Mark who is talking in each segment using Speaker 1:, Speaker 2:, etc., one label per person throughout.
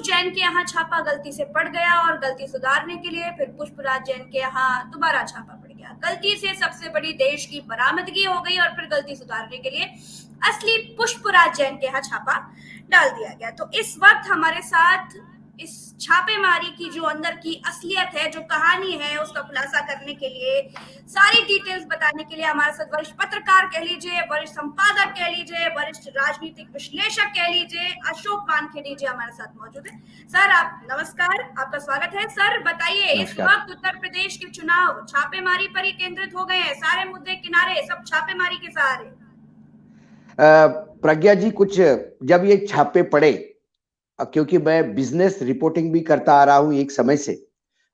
Speaker 1: जैन के यहाँ छापा गलती से पड़ गया और गलती सुधारने के लिए फिर पुष्पराज जैन के यहाँ दोबारा छापा पड़ गया। गलती से सबसे बड़ी देश की बरामदगी हो गई और फिर गलती सुधारने के लिए असली पुष्पराज जैन के यहाँ छापा डाल दिया गया। तो इस वक्त हमारे साथ इस छापेमारी की जो अंदर की असलियत है, जो कहानी है, उसका खुलासा करने के लिए, सारी डिटेल्स बताने के लिए हमारे साथ वरिष्ठ पत्रकार कह लीजिए, वरिष्ठ संपादक कह लीजिए, वरिष्ठ राजनीतिक विश्लेषक कह लीजिए, अशोक वानखेड़े जी हमारे साथ मौजूद है। सर आप नमस्कार, आपका स्वागत है। सर बताइए, इस वक्त उत्तर प्रदेश के चुनाव छापेमारी पर ही केंद्रित हो गए हैं, सारे मुद्दे किनारे, सब छापेमारी के सहारे।
Speaker 2: प्रज्ञा जी, कुछ जब ये छापे पड़े, क्योंकि मैं बिजनेस रिपोर्टिंग भी करता आ रहा हूं एक समय से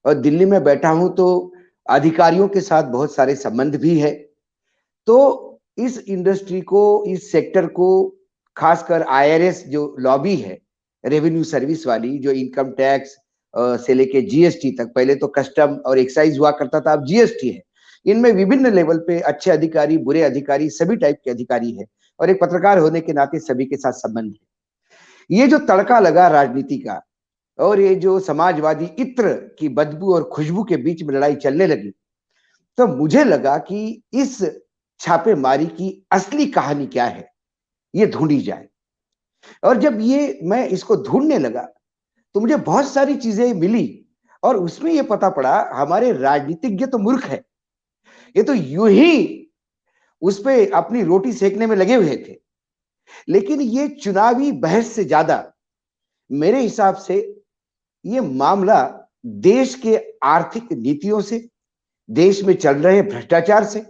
Speaker 2: और दिल्ली में बैठा हूं, तो अधिकारियों के साथ बहुत सारे संबंध भी है। तो इस इंडस्ट्री को, इस सेक्टर को, खासकर आईआरएस जो लॉबी है, रेवेन्यू सर्विस वाली, जो इनकम टैक्स से लेके जीएसटी तक, पहले तो कस्टम और एक्साइज हुआ करता था, अब जीएसटी है। इनमें विभिन्न लेवल पे अच्छे अधिकारी, बुरे अधिकारी, सभी टाइप के अधिकारी है और एक पत्रकार होने के नाते सभी के साथ संबंध है। ये जो तड़का लगा राजनीति का और ये जो समाजवादी इत्र की बदबू और खुशबू के बीच में लड़ाई चलने लगी, तो मुझे लगा कि इस छापेमारी की असली कहानी क्या है, ये ढूंढी जाए। और जब ये मैं इसको ढूंढने लगा तो मुझे बहुत सारी चीजें मिली और उसमें ये पता पड़ा हमारे राजनीतिज्ञ तो मूर्ख है, ये तो यूं ही उस पे अपनी रोटी सेकने में लगे हुए थे। लेकिन ये चुनावी बहस से ज्यादा मेरे हिसाब से ये मामला देश के आर्थिक नीतियों से, देश में चल रहे भ्रष्टाचार से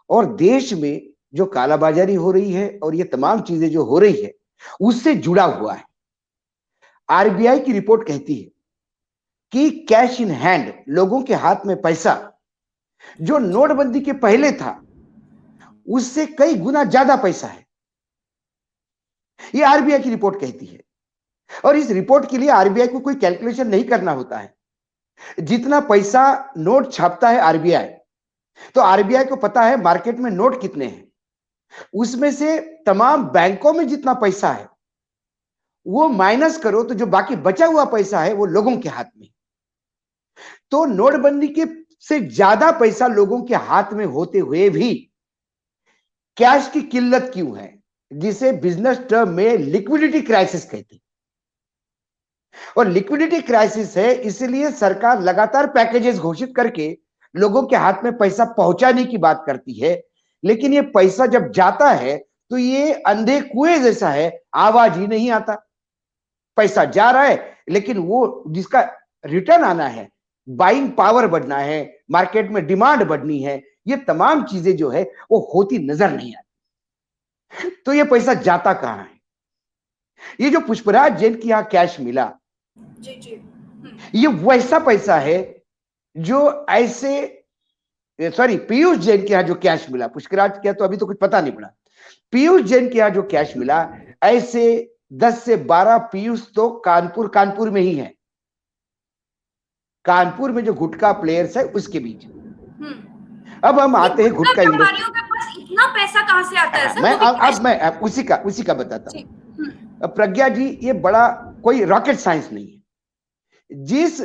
Speaker 2: और देश में जो कालाबाजारी हो रही है और ये तमाम चीजें जो हो रही है उससे जुड़ा हुआ है। आरबीआई की रिपोर्ट कहती है कि कैश इन हैंड, लोगों के हाथ में पैसा जो नोटबंदी के पहले था उससे कई गुना ज्यादा पैसा है, ये आरबीआई की रिपोर्ट कहती है। और इस रिपोर्ट के लिए आरबीआई को कोई कैलकुलेशन नहीं करना होता है। जितना पैसा नोट छापता है आरबीआई, तो आरबीआई को पता है मार्केट में नोट कितने हैं, उसमें से तमाम बैंकों में जितना पैसा है वो माइनस करो तो जो बाकी बचा हुआ पैसा है वो लोगों के हाथ में। तो नोटबंदी के से ज्यादा पैसा लोगों के हाथ में होते हुए भी कैश की किल्लत क्यों है, जिसे बिजनेस टर्म में लिक्विडिटी क्राइसिस कहते हैं। और लिक्विडिटी क्राइसिस है इसलिए सरकार लगातार पैकेजेस घोषित करके लोगों के हाथ में पैसा पहुंचाने की बात करती है, लेकिन ये पैसा जब जाता है तो ये अंधे कुएं जैसा है, आवाज ही नहीं आता। पैसा जा रहा है लेकिन वो जिसका रिटर्न आना है, बाइंग पावर बढ़ना है, मार्केट में डिमांड बढ़नी है, ये तमाम चीजें जो है वो होती नजर नहीं आती। तो ये पैसा जाता कहां है? ये जो पुष्पराज जैन की यहां कैश मिला,
Speaker 1: जी जी,
Speaker 2: ये वैसा पैसा है जो ऐसे, सॉरी, पीयूष जैन के यहां जो कैश मिला, पुष्पराज क्या तो अभी तो कुछ पता नहीं पड़ा, पीयूष जैन के यहां जो कैश मिला, ऐसे 10 से 12 पीयूष तो कानपुर में ही है। कानपुर में जो गुटखा प्लेयर्स है उसके बीच। अब हम आते हैं गुटखा इंडस्ट्री।
Speaker 1: इतना पैसा कहां से आता है सर?
Speaker 2: मैं उसी का बताता हूं। प्रज्ञा जी, ये बड़ा कोई रॉकेट साइंस नहीं है। जिस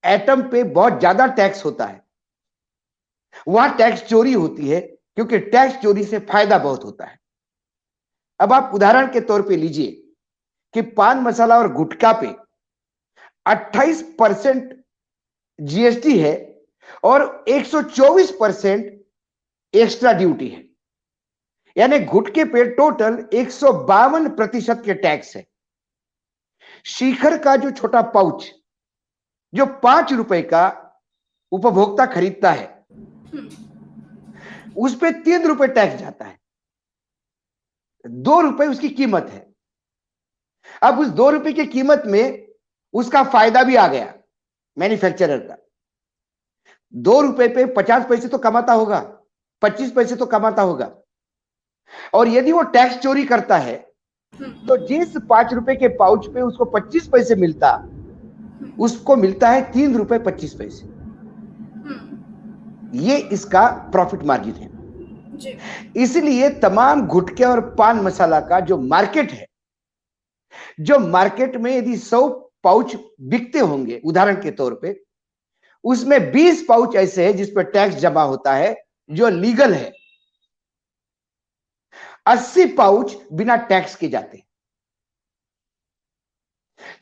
Speaker 2: एटम पे बहुत ज्यादा टैक्स होता है वहां टैक्स चोरी होती है, क्योंकि टैक्स चोरी से फायदा बहुत होता है। अब आप उदाहरण के तौर पे लीजिए कि पान मसाला और गुटखा पे 28% जीएसटी है और 124% एक्स्ट्रा ड्यूटी है, यानी गुटखे पे टोटल 152% के टैक्स है। शिखर का जो छोटा पाउच जो 5 रुपए का उपभोक्ता खरीदता है उस पे 3 रुपए टैक्स जाता है, 2 रुपए उसकी कीमत है। अब उस 2 रुपए की कीमत में उसका फायदा भी आ गया मैन्युफैक्चरर का। 2 रुपए पे 50 पैसे तो कमाता होगा, 25 पैसे तो कमाता होगा। और यदि वो टैक्स चोरी करता है तो जिस 5 रुपए के पाउच पे उसको 25 पैसे मिलता, उसको मिलता है 3 रुपए 25 पैसे। ये इसका प्रॉफिट मार्जिन है। इसलिए तमाम गुटखे और पान मसाला का जो मार्केट है जो मार्केट में यदि 100 पाउच बिकते होंगे उदाहरण के तौर पे, उसमें 20 पाउच ऐसे हैं जिस पर टैक्स जमा होता है जो लीगल है, 80 पाउच बिना टैक्स के जाते हैं।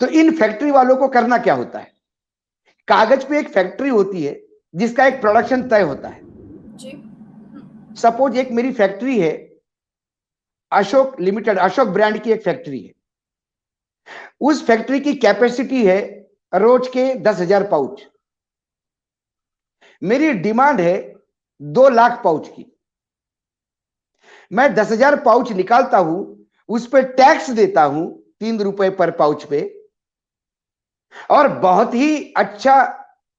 Speaker 2: तो इन फैक्ट्री वालों को करना क्या होता है? कागज पे एक फैक्ट्री होती है जिसका एक प्रोडक्शन तय होता है।
Speaker 1: जी।
Speaker 2: सपोज एक मेरी फैक्ट्री है, अशोक लिमिटेड, अशोक ब्रांड की एक फैक्ट्री है। उस फैक्ट्री की कैपेसिटी है रोज के 10,000 पाउच। मेरी डिमांड है 2 लाख पाउच की। मैं 10,000 पाउच निकालता हूं, उस पर टैक्स देता हूं 3 रुपए पर पाउच पे, और बहुत ही अच्छा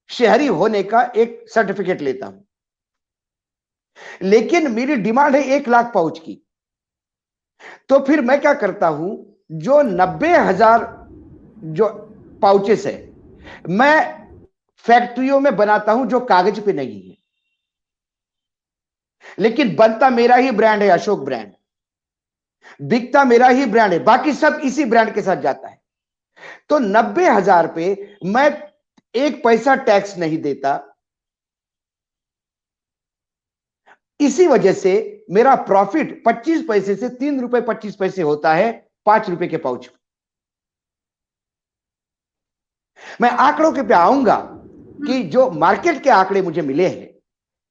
Speaker 2: शहरी होने का एक सर्टिफिकेट लेता हूं। लेकिन मेरी डिमांड है 1 लाख पाउच की। तो फिर मैं क्या करता हूं, जो 90,000 जो पाउचेस है मैं फैक्ट्रियों में बनाता हूं जो कागज पे नहीं है, लेकिन बनता मेरा ही ब्रांड है, अशोक ब्रांड, बिकता मेरा ही ब्रांड है, बाकी सब इसी ब्रांड के साथ जाता है। तो 90,000 पे मैं 1 पैसा टैक्स नहीं देता। इसी वजह से मेरा प्रॉफिट 25 पैसे से 3 रुपए 25 पैसे होता है 5 रुपए के पाउच। मैं आंकड़ों के पे आऊंगा कि जो मार्केट के आंकड़े मुझे मिले हैं,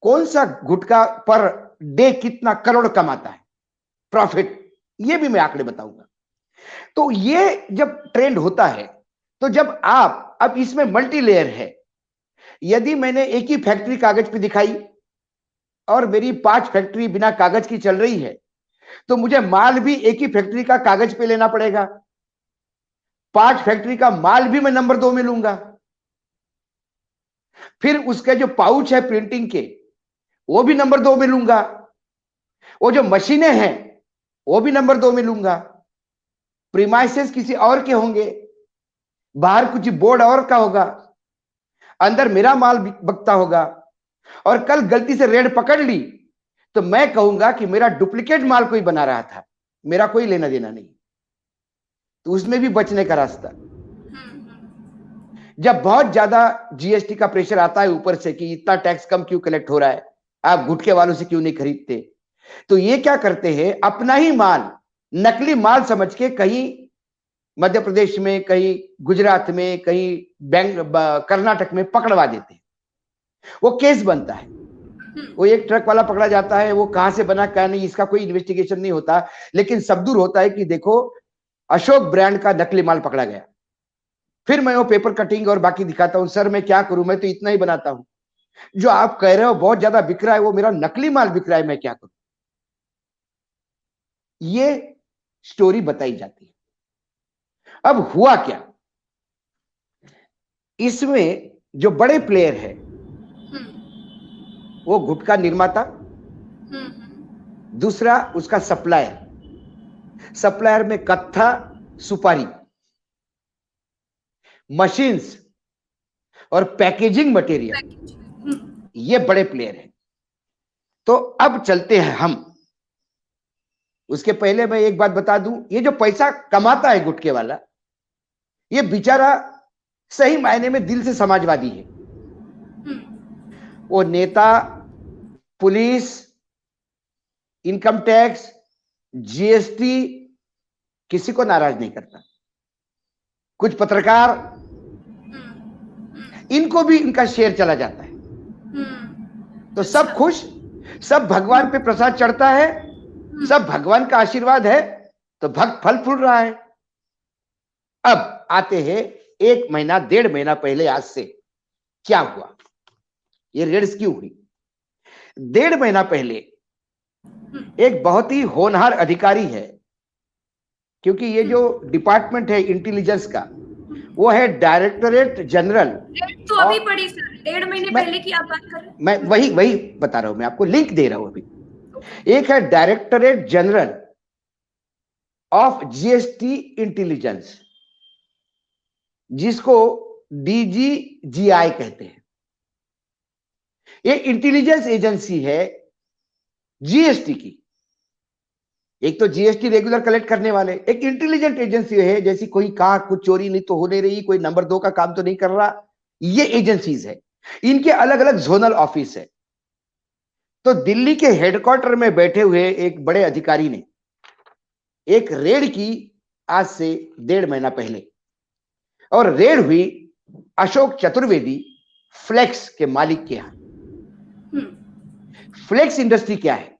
Speaker 2: कौन सा गुटखा पर डे कितना करोड़ कमाता है प्रॉफिट, ये भी मैं आंकड़े बताऊंगा। तो ये जब ट्रेंड होता है, तो जब आप, अब इसमें मल्टी लेयर है, यदि मैंने एक ही फैक्ट्री कागज पे दिखाई और मेरी 5 फैक्ट्री बिना कागज की चल रही है, तो मुझे माल भी एक ही फैक्ट्री का कागज पे लेना पड़ेगा। 5 फैक्ट्री का माल भी मैं नंबर 2 में लूंगा। फिर उसके जो पाउच है प्रिंटिंग के, वो भी नंबर 2 में लूंगा। वो जो मशीनें हैं वो भी नंबर 2 में लूंगा। प्रीमाइसेस किसी और के होंगे, बाहर कुछ बोर्ड और का होगा, अंदर मेरा माल बिकता होगा। और कल गलती से रेड पकड़ ली तो मैं कहूंगा कि मेरा डुप्लीकेट माल कोई बना रहा था, मेरा कोई लेना देना नहीं। तो उसमें भी बचने का रास्ता। जब बहुत ज्यादा जीएसटी का प्रेशर आता है ऊपर से कि इतना टैक्स कम क्यों कलेक्ट हो रहा है, आप गुटखे वालों से क्यों नहीं खरीदते, तो ये क्या करते हैं, अपना ही माल नकली माल समझ के कहीं मध्य प्रदेश में, कहीं गुजरात में, कहीं कर्नाटक में पकड़वा देते हैं। वो केस बनता है, वो एक ट्रक वाला पकड़ा जाता है, वो कहां से बना क्या नहीं, इसका कोई इन्वेस्टिगेशन नहीं होता, लेकिन सब दूर होता है कि देखो अशोक ब्रांड का नकली माल पकड़ा गया। फिर मैं वो पेपर कटिंग और बाकी दिखाता हूं, सर मैं क्या करूं, मैं तो इतना ही बनाता हूं, जो आप कह रहे हो बहुत ज्यादा बिक रहा है, वो मेरा नकली माल बिक रहा है, मैं क्या करूं। ये स्टोरी बताई जाती है। अब हुआ क्या, इसमें जो बड़े प्लेयर है वो गुटखा निर्माता, दूसरा उसका सप्लायर, सप्लायर में कत्था, सुपारी, मशीन्स और पैकेजिंग मटेरियल, ये बड़े प्लेयर हैं। तो अब चलते हैं हम, उसके पहले मैं एक बात बता दूं, ये जो पैसा कमाता है गुटखे वाला, ये बेचारा सही मायने में दिल से समाजवादी है। वो नेता, पुलिस, इनकम टैक्स, जीएसटी किसी को नाराज नहीं करता। कुछ पत्रकार, इनको भी इनका शेयर चला जाता है, तो सब खुश, सब भगवान पे प्रसाद चढ़ता है, सब भगवान का आशीर्वाद है, तो भक्त फल फूल रहा है। अब आते हैं 1 महीना 1.5 महीना पहले, आज से क्या हुआ, ये रेड्स क्यों हुई। 1.5 महीना पहले एक बहुत ही होनहार अधिकारी है, क्योंकि ये जो डिपार्टमेंट है इंटेलिजेंस का, वो है डायरेक्टरेट जनरल।
Speaker 1: तो अभी पड़ी सर, 1.5 महीने पहले की आप बात कर रहे हैं।
Speaker 2: मैं वही बता रहा हूं, मैं आपको लिंक दे रहा हूं अभी। एक है directorate general of GST intelligence, जिसको डीजीजीआई कहते हैं। ये इंटेलिजेंस एजेंसी है जीएसटी की। एक तो जीएसटी रेगुलर कलेक्ट करने वाले, एक इंटेलिजेंट एजेंसी है, जैसी कोई कहा कुछ चोरी नहीं तो होने रही, कोई नंबर 2 का काम तो नहीं कर रहा, ये एजेंसीज है, इनके अलग अलग जोनल ऑफिस है। तो दिल्ली के हेडक्वार्टर में बैठे हुए एक बड़े अधिकारी ने एक रेड की आज से 1.5 महीना पहले, और रेड हुई अशोक चतुर्वेदी फ्लेक्स के मालिक के यहां। फ्लेक्स इंडस्ट्री क्या है?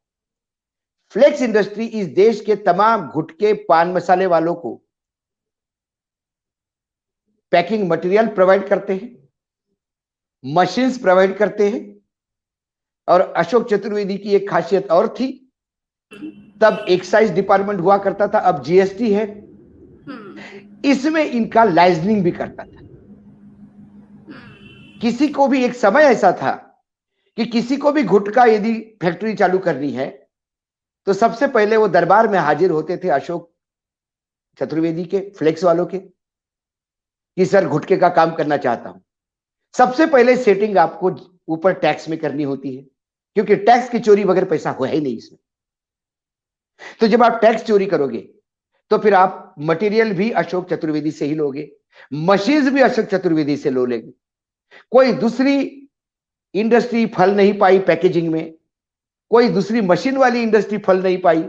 Speaker 2: फ्लेक्स इंडस्ट्री इस देश के तमाम गुटके पान मसाले वालों को पैकिंग मटेरियल प्रोवाइड करते हैं, मशीन्स प्रोवाइड करते हैं। और अशोक चतुर्वेदी की एक खासियत और थी, तब एक्साइज डिपार्टमेंट हुआ करता था, अब जीएसटी है, इसमें इनका लाइसेंसिंग भी करता था। किसी को भी एक समय ऐसा था कि किसी को भी गुटखा यदि फैक्ट्री चालू करनी है तो सबसे पहले वो दरबार में हाजिर होते थे अशोक चतुर्वेदी के, फ्लेक्स वालों के, कि सर गुटखे का काम करना चाहता हूं। सबसे पहले सेटिंग आपको ऊपर टैक्स में करनी होती है, क्योंकि टैक्स की चोरी बगैर पैसा हुआ ही नहीं इसमें। तो जब आप टैक्स चोरी करोगे तो फिर आप मटेरियल भी अशोक चतुर्वेदी से ही लोगे, मशीन्स भी अशोक चतुर्वेदी से लो लेंगे। कोई दूसरी इंडस्ट्री फल नहीं पाई पैकेजिंग में, कोई दूसरी मशीन वाली इंडस्ट्री फल नहीं पाई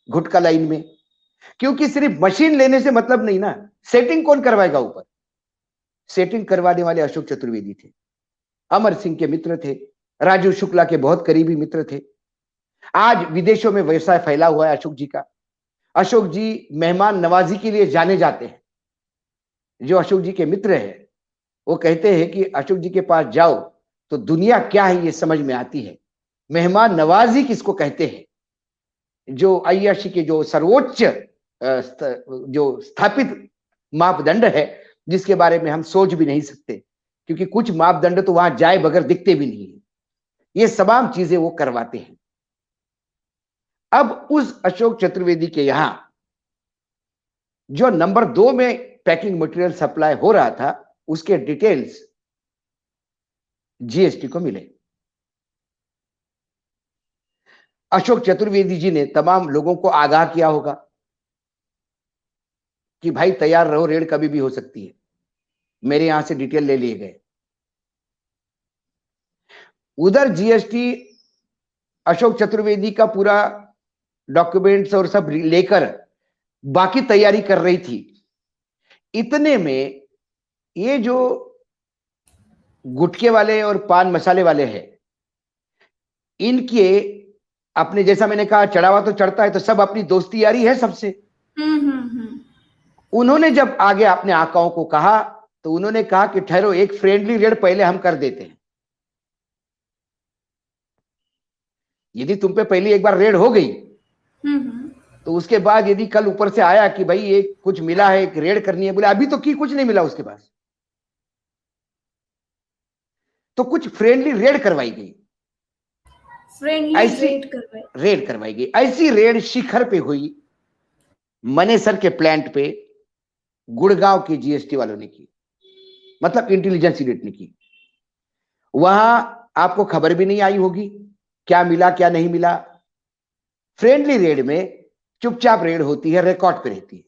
Speaker 2: गुटखा लाइन में, क्योंकि सिर्फ मशीन लेने से मतलब नहीं ना, सेटिंग कौन करवाएगा ऊपर? सेटिंग करवाने वाले अशोक चतुर्वेदी थे, अमर सिंह के मित्र थे, राजू शुक्ला के बहुत करीबी मित्र थे। आज विदेशों में व्यवसाय फैला हुआ है अशोक जी का। अशोक जी मेहमान नवाजी के लिए जाने जाते हैं। जो अशोक जी के मित्र हैं वो कहते हैं कि अशोक जी के पास जाओ तो दुनिया क्या है ये समझ में आती है। मेहमान नवाजी किसको कहते हैं? जो अय्याशी के जो सर्वोच्च जो स्थापित मापदंड है, जिसके बारे में हम सोच भी नहीं सकते, क्योंकि कुछ मापदंड तो वहां जाए बगैर दिखते भी नहीं है। ये तमाम चीजें वो करवाते हैं। अब उस अशोक चतुर्वेदी के यहां जो नंबर 2 में पैकिंग मटेरियल सप्लाई हो रहा था, उसके डिटेल्स जीएसटी को मिले। अशोक चतुर्वेदी जी ने तमाम लोगों को आगाह किया होगा कि भाई तैयार रहो, रेड कभी भी हो सकती है। मेरे यहां से डिटेल ले लिए गए। उधर जीएसटी अशोक चतुर्वेदी का पूरा डॉक्यूमेंट्स और सब लेकर बाकी तैयारी कर रही थी। इतने में ये जो गुटखे वाले और पान मसाले वाले हैं, इनके अपने, जैसा मैंने कहा, चढ़ावा तो चढ़ता है तो सब अपनी दोस्ती यारी है सबसे। उन्होंने जब आगे अपने आकाओं को कहा तो उन्होंने कहा कि ठहरो, एक फ्रेंडली रेड पहले हम कर देते हैं। यदि तुम पे पहली एक बार रेड हो गई तो उसके बाद यदि कल ऊपर से आया कि भाई ये कुछ मिला है, एक रेड करनी है, बोले अभी तो की कुछ नहीं मिला उसके पास, तो कुछ फ्रेंडली रेड करवाई गई। ऐसी रेड करवाई गई। ऐसी रेड शिखर पे हुई, मनेसर के प्लांट पे गुड़गांव की जीएसटी वालों ने की, मतलब इंटेलिजेंस यूनिट ने की। वहां आपको खबर भी नहीं आई होगी क्या मिला क्या नहीं मिला। फ्रेंडली रेड में चुपचाप रेड होती है, रिकॉर्ड पे रहती है।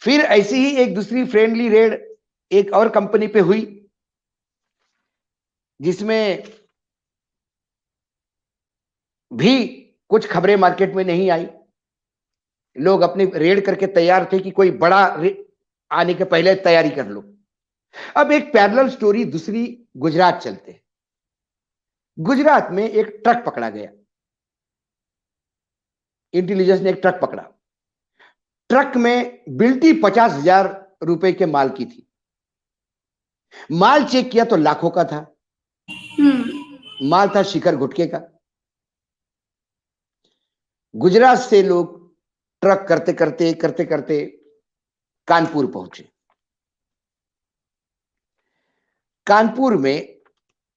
Speaker 2: फिर ऐसी ही एक दूसरी फ्रेंडली रेड एक और कंपनी पे हुई, जिसमें भी कुछ खबरें मार्केट में नहीं आई। लोग अपनी रेड करके तैयार थे कि कोई बड़ा आने के पहले तैयारी कर लो। अब एक पैरेलल स्टोरी दूसरी गुजरात चलते हैं। गुजरात में एक ट्रक पकड़ा गया, इंटेलिजेंस ने एक ट्रक पकड़ा। ट्रक में बिल्टी 50,000 रुपए के माल की थी। माल चेक किया तो लाखों का था। माल था शिखर गुटखे का। गुजरात से लोग ट्रक करते करते कानपुर पहुंचे। कानपुर में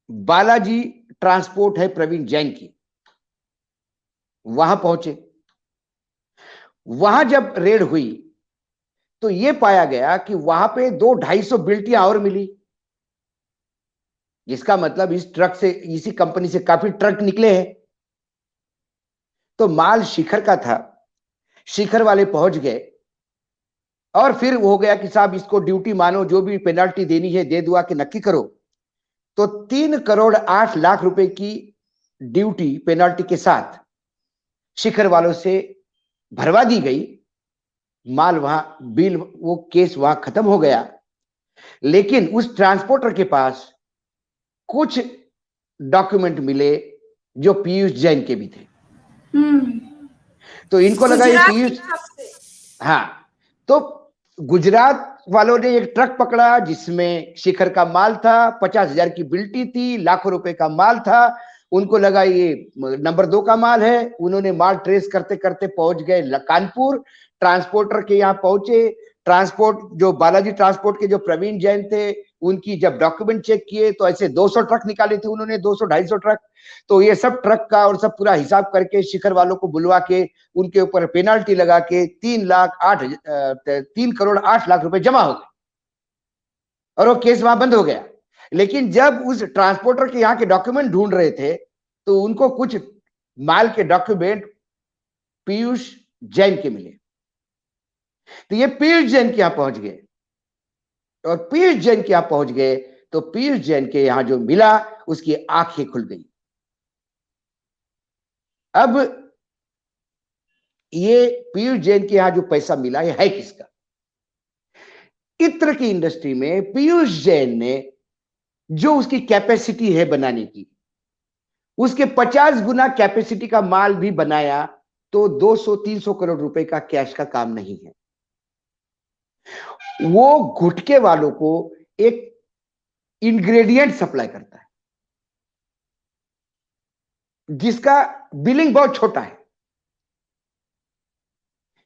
Speaker 2: बालाजी ट्रांसपोर्ट है प्रवीण जैन की, वहां पहुंचे। वहां जब रेड हुई तो यह पाया गया कि वहां पे 200-250 बिल्टियां और मिली, जिसका मतलब इस ट्रक से, इसी कंपनी से काफी ट्रक निकले हैं। तो माल शिखर का था, शिखर वाले पहुंच गए और फिर हो गया कि साहब इसको ड्यूटी मानो, जो भी पेनल्टी देनी है दे दुआ के नक्की करो। तो 3 करोड़ 8 लाख रुपए की ड्यूटी पेनल्टी के साथ शिखर वालों से भरवा दी गई। माल वहां, बिल, वो केस वहां खत्म हो गया। लेकिन उस ट्रांसपोर्टर के पास कुछ डॉक्यूमेंट मिले जो पीयूष जैन के भी थे। तो इनको लगा ये
Speaker 1: गुजरात की
Speaker 2: पीयूष,
Speaker 1: तरफ से।
Speaker 2: हाँ, तो गुजरात वालों ने एक ट्रक पकड़ा जिसमें शिखर का माल था, 50,000 की बिल्टी थी, लाखों रुपए का माल था। उनको लगा ये नंबर 2 का माल है। उन्होंने माल ट्रेस करते करते पहुंच गए कानपुर, ट्रांसपोर्टर के यहाँ पहुंचे। ट्रांसपोर्ट जो बालाजी ट्रांसपोर्ट के जो प्रवीण जैन थे, उनकी जब डॉक्यूमेंट चेक किए तो ऐसे 200 ट्रक निकाले थे उन्होंने, 200-250 ट्रक। तो ये सब ट्रक का और सब पूरा हिसाब करके शिखर वालों को बुलवा के उनके ऊपर पेनाल्टी लगा के 3 करोड़ 8 लाख रुपए जमा हो गए और वो केस वहां बंद हो गया। लेकिन जब उस ट्रांसपोर्टर के यहाँ के डॉक्यूमेंट ढूंढ रहे थे तो उनको कुछ माल के डॉक्यूमेंट पीयूष जैन के मिले। तो ये पीयूष जैन के यहां पहुंच गए और पीयूष जैन के यहां पहुंच गए तो पीयूष जैन के यहां जो मिला उसकी आंखें खुल गई। अब ये पीयूष जैन के यहां जो पैसा मिला ये है किसका? इत्र की इंडस्ट्री में पीयूष जैन ने जो उसकी कैपेसिटी है बनाने की, उसके 50 गुना कैपेसिटी का माल भी बनाया तो 200-300 करोड़ रुपए का कैश का काम नहीं है। वो गुटके वालों को एक इंग्रेडिएंट सप्लाई करता है जिसका बिलिंग बहुत छोटा है।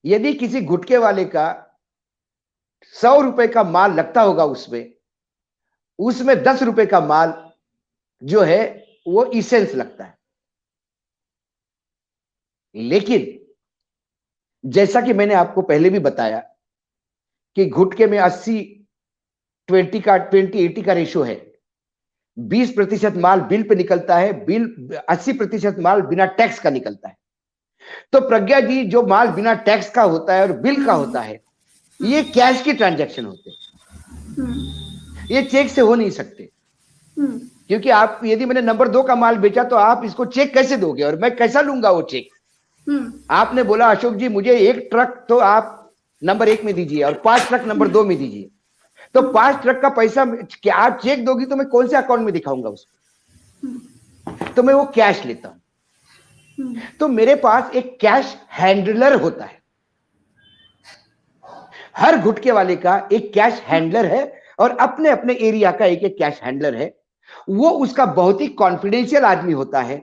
Speaker 2: यदि किसी गुटके वाले का 100 रुपए का माल लगता होगा उसमें 10 रुपए का माल जो है वो इसेंस लगता है। लेकिन जैसा कि मैंने आपको पहले भी बताया कि गुटके में 20-80 का रेशो है। 20% माल बिल पे निकलता है, 80% माल बिना टैक्स का निकलता है। तो प्रज्ञा जी, जो माल बिना टैक्स का होता है और बिल का होता है, ये कैश की ट्रांजैक्शन होते हैं, ये चेक से हो नहीं सकते। क्योंकि आप, यदि मैंने नंबर 2 का माल बेचा तो आप इसको चेक कैसे दोगे और मैं कैसा लूंगा वो चेक? आपने बोला अशोक जी मुझे 1 ट्रक तो आप नंबर 1 में दीजिए और 5 ट्रक नंबर 2 में दीजिए। तो 5 ट्रक का पैसा क्या आप चेक दोगी तो मैं कौन से अकाउंट में दिखाऊंगा उसको? तो मैं वो कैश लेता हूं। तो मेरे पास एक कैश हैंडलर होता है। हर गुटके वाले का एक कैश हैंडलर है और अपने अपने एरिया का एक एक कैश हैंडलर है। वो उसका बहुत ही कॉन्फिडेंशियल आदमी होता है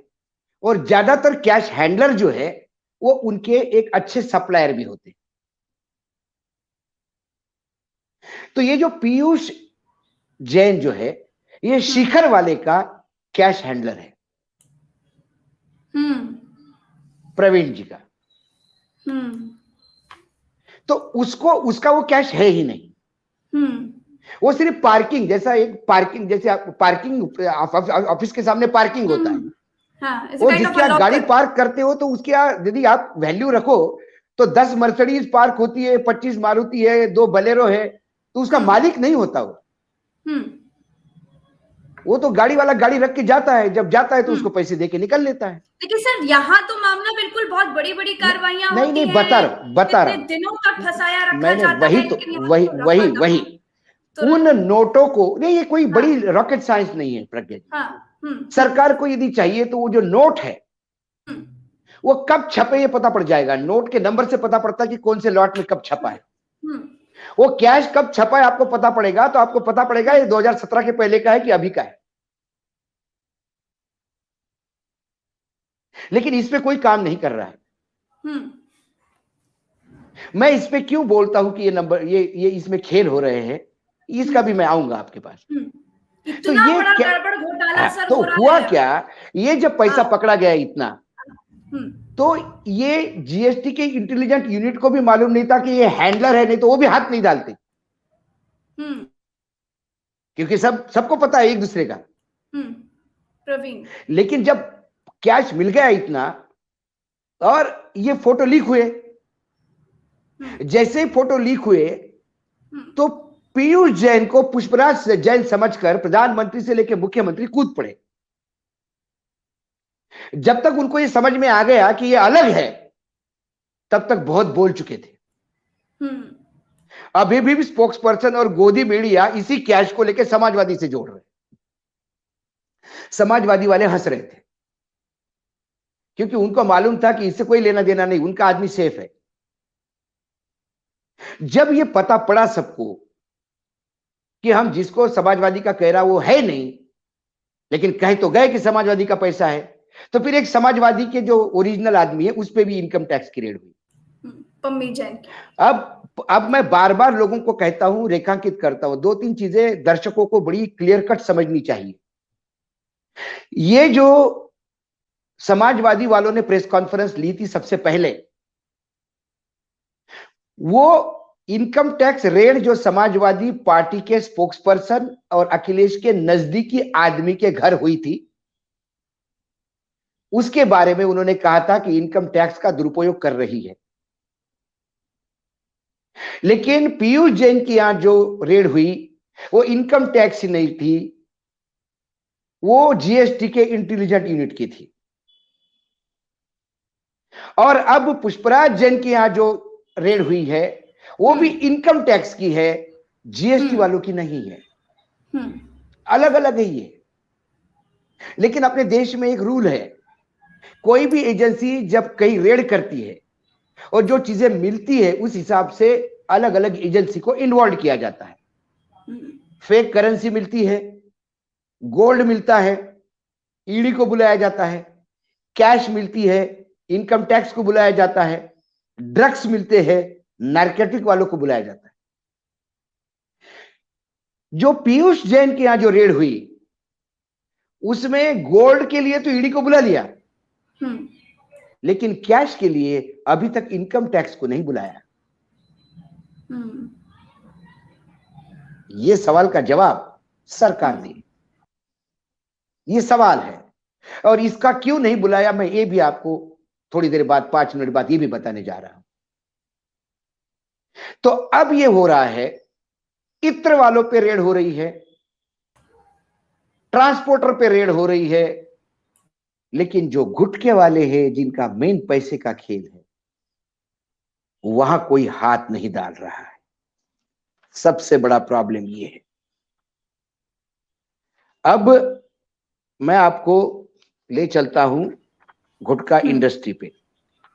Speaker 2: और ज्यादातर कैश हैंडलर जो है वो उनके एक अच्छे सप्लायर भी होते हैं। तो ये जो पीयूष जैन जो है ये शिखर वाले का कैश हैंडलर है, प्रवीण जी का। तो उसका वो कैश है ही नहीं। वो सिर्फ पार्किंग जैसा, एक पार्किंग जैसे पार्किंग ऑफिस के सामने पार्किंग होता है। वो जिसकी आप गाड़ी पार्क करते हो तो उसके यदि आप वैल्यू रखो तो 10 मर्सिडीज पार्क होती है, 25 मारुति है, 2 बलेरो है, तो उसका मालिक नहीं होता वो तो गाड़ी वाला गाड़ी रख के जाता है, जब जाता है तो उसको पैसे देके निकल लेता है।
Speaker 1: लेकिन सर यहाँ तो मामला बिल्कुल बहुत बड़ी बड़ी कार्रवाइयां होती
Speaker 2: नहीं, बता रहा
Speaker 1: दिनों तक फंसाया रखा
Speaker 2: मैंने,
Speaker 1: जाता
Speaker 2: वही
Speaker 1: है,
Speaker 2: तो वही
Speaker 1: तो
Speaker 2: उन नोटों को नहीं, ये कोई बड़ी रॉकेट साइंस नहीं है प्रज्ञा जी। सरकार को यदि चाहिए तो वो जो नोट है वो कब छपे ये पता पड़ जाएगा। नोट के नंबर से पता पड़ता है कि कौन से लॉट में कब छपा है। वो कैश कब छपा है आपको पता पड़ेगा, तो आपको पता पड़ेगा ये 2017 के पहले का है कि अभी का है। लेकिन इस पे कोई काम नहीं कर रहा है। मैं इस पे क्यों बोलता हूं कि ये नंबर, ये इसमें खेल हो रहे हैं, इसका भी मैं आऊंगा आपके पास। तो ये क्या घोटाला सर तो हुआ क्या, ये जब पैसा पकड़ा गया इतना, तो ये जीएसटी के इंटेलिजेंट यूनिट को भी मालूम नहीं था कि ये हैंडलर है, नहीं तो वो भी हाथ नहीं डालते। क्योंकि सबको पता है एक दूसरे का। प्रवीण, लेकिन जब कैश मिल गया इतना और ये फोटो लीक हुए। जैसे ही फोटो लीक हुए तो पीयूष जैन को पुष्पराज जैन समझकर प्रधानमंत्री से लेकर मुख्यमंत्री कूद पड़े। जब तक उनको ये समझ में आ गया कि ये अलग है, तब तक बहुत बोल चुके थे। अभी भी स्पोक्स पर्सन और गोदी मीडिया इसी कैश को लेकर समाजवादी से जोड़ रहे। समाजवादी वाले हंस रहे थे क्योंकि उनको मालूम था कि इससे कोई लेना देना नहीं, उनका आदमी सेफ है। जब ये पता पड़ा सबको कि हम जिसको समाजवादी का कह रहा वो है नहीं, लेकिन कह तो गए कि समाजवादी का पैसा है, तो फिर एक समाजवादी के जो ओरिजिनल आदमी है उस पर भी इनकम टैक्स की रेड हुई,
Speaker 1: पम्मी जैन।
Speaker 2: अब मैं बार बार लोगों को कहता हूं, रेखांकित करता हूं, दो तीन चीजें दर्शकों को बड़ी क्लियर कट समझनी चाहिए। ये जो समाजवादी वालों ने प्रेस कॉन्फ्रेंस ली थी सबसे पहले, वो इनकम टैक्स रेड जो समाजवादी पार्टी के स्पोक्सपर्सन और अखिलेश के नजदीकी आदमी के घर हुई थी, उसके बारे में उन्होंने कहा था कि इनकम टैक्स का दुरुपयोग कर रही है। लेकिन पीयूष जैन की यहां जो रेड हुई वो इनकम टैक्स नहीं थी, वो जीएसटी के इंटेलिजेंट यूनिट की थी। और अब पुष्पराज जैन की यहां जो रेड हुई है वो भी इनकम टैक्स की है, जीएसटी वालों की नहीं है। अलग अलग है ये। लेकिन अपने देश में एक रूल है, कोई भी एजेंसी जब कहीं रेड करती है और जो चीजें मिलती है उस हिसाब से अलग अलग एजेंसी को इन्वॉल्व किया जाता है। फेक करेंसी मिलती है, गोल्ड मिलता है, ईडी को बुलाया जाता है, कैश मिलती है, इनकम टैक्स को बुलाया जाता है, ड्रग्स मिलते हैं, नारकोटिक वालों को बुलाया जाता है। जो पीयूष जैन के यहां जो रेड हुई उसमें गोल्ड के लिए तो ईडी को बुला लिया, लेकिन कैश के लिए अभी तक इनकम टैक्स को नहीं बुलाया। यह सवाल का जवाब सरकार दे, यह सवाल है। और इसका क्यों नहीं बुलाया मैं ये भी आपको थोड़ी देर बाद, 5 मिनट बाद ये भी बताने जा रहा हूं। तो अब यह हो रहा है, इत्र वालों पे रेड हो रही है, ट्रांसपोर्टर पे रेड हो रही है, लेकिन जो गुटखे वाले हैं जिनका मेन पैसे का खेल है वहां कोई हाथ नहीं डाल रहा है। सबसे बड़ा प्रॉब्लम ये है। अब मैं आपको ले चलता हूं गुटखा इंडस्ट्री पे।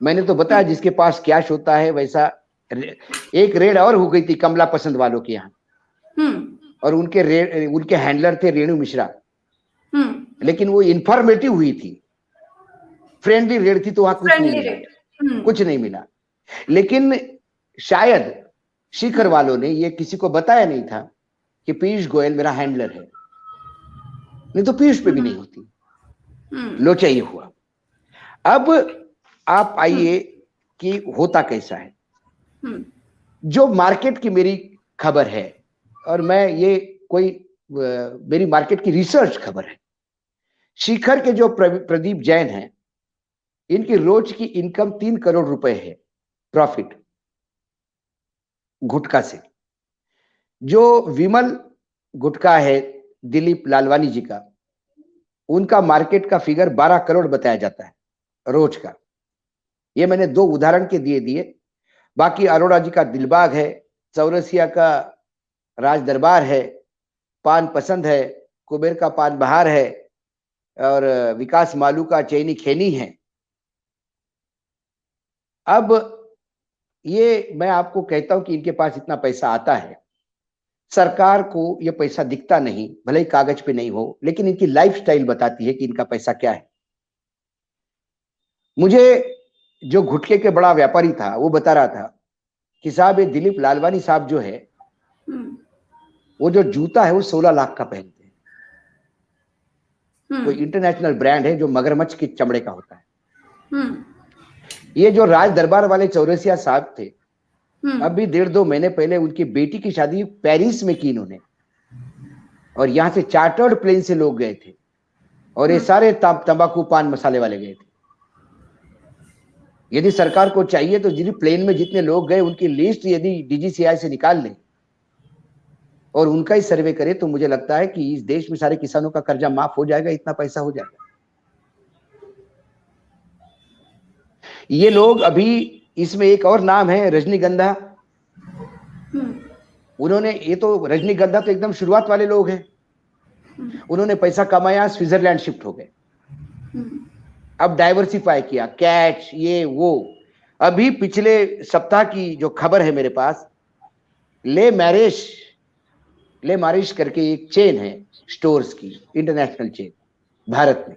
Speaker 2: मैंने तो बताया जिसके पास कैश होता है वैसा। एक रेड और हो गई थी कमला पसंद वालों के यहां, और उनके हैंडलर थे रेणु मिश्रा, लेकिन वो इंफॉर्मेटिव हुई थी, फ्रेंडली रेड थी, तो वहां कुछ नहीं मिला, कुछ नहीं मिला। लेकिन शायद शिखर वालों ने ये किसी को बताया नहीं था कि पीयूष गोयल मेरा हैंडलर है, नहीं तो पीयूष पे भी नहीं होती। लोचा ये हुआ। अब आप आइए कि होता कैसा है। जो मार्केट की मेरी खबर है, और मैं ये कोई मेरी मार्केट की रिसर्च खबर है, शिखर के जो प्रदीप जैन हैं, इनकी रोज की इनकम 3 करोड़ रुपए है प्रॉफिट गुटखा से। जो विमल गुटखा है दिलीप लालवानी जी का, उनका मार्केट का फिगर 12 करोड़ बताया जाता है रोज का। ये मैंने 2 उदाहरण के दिए। बाकी अरोड़ा जी का दिलबाग है, चौरसिया का राज दरबार है, पान पसंद है, कुबेर का पान बहार है, और विकास मालू का चैनी खेनी है। अब ये मैं आपको कहता हूं कि इनके पास इतना पैसा आता है, सरकार को ये पैसा दिखता नहीं, भले ही कागज पे नहीं हो, लेकिन इनकी लाइफस्टाइल बताती है कि इनका पैसा क्या है। मुझे जो गुटखे के बड़ा व्यापारी था वो बता रहा था कि साहब ये दिलीप लालवानी साहब जो है, वो जो जूता है वो 16 लाख का पहनते हैं। कोई इंटरनेशनल ब्रांड है जो मगरमच्छ के चमड़े का होता है। ये जो राज दरबार वाले चौरसिया साहब थे, अभी 1.5-2 महीने पहले उनकी बेटी की शादी पेरिस में की इन्होंने, और यहां से चार्टर्ड प्लेन से लोग गए थे, और ये सारे तंबाकू पान मसाले वाले गए थे। यदि सरकार को चाहिए तो जिन प्लेन में जितने लोग गए उनकी लिस्ट यदि डीजीसीआई से निकाल ले और उनका ही सर्वे करे तो मुझे लगता है कि इस देश में सारे किसानों का कर्जा माफ हो जाएगा, इतना पैसा हो जाएगा। ये लोग अभी, इसमें एक और नाम है रजनीगंधा। उन्होंने, ये तो रजनीगंधा तो एकदम शुरुआत वाले लोग हैं। उन्होंने पैसा कमाया, स्विट्जरलैंड शिफ्ट हो गए, अब डाइवर्सिफाई किया, कैच ये वो। अभी पिछले सप्ताह की जो खबर है मेरे पास, ले मैरिश करके एक चेन है स्टोर्स की, इंटरनेशनल चेन भारत में,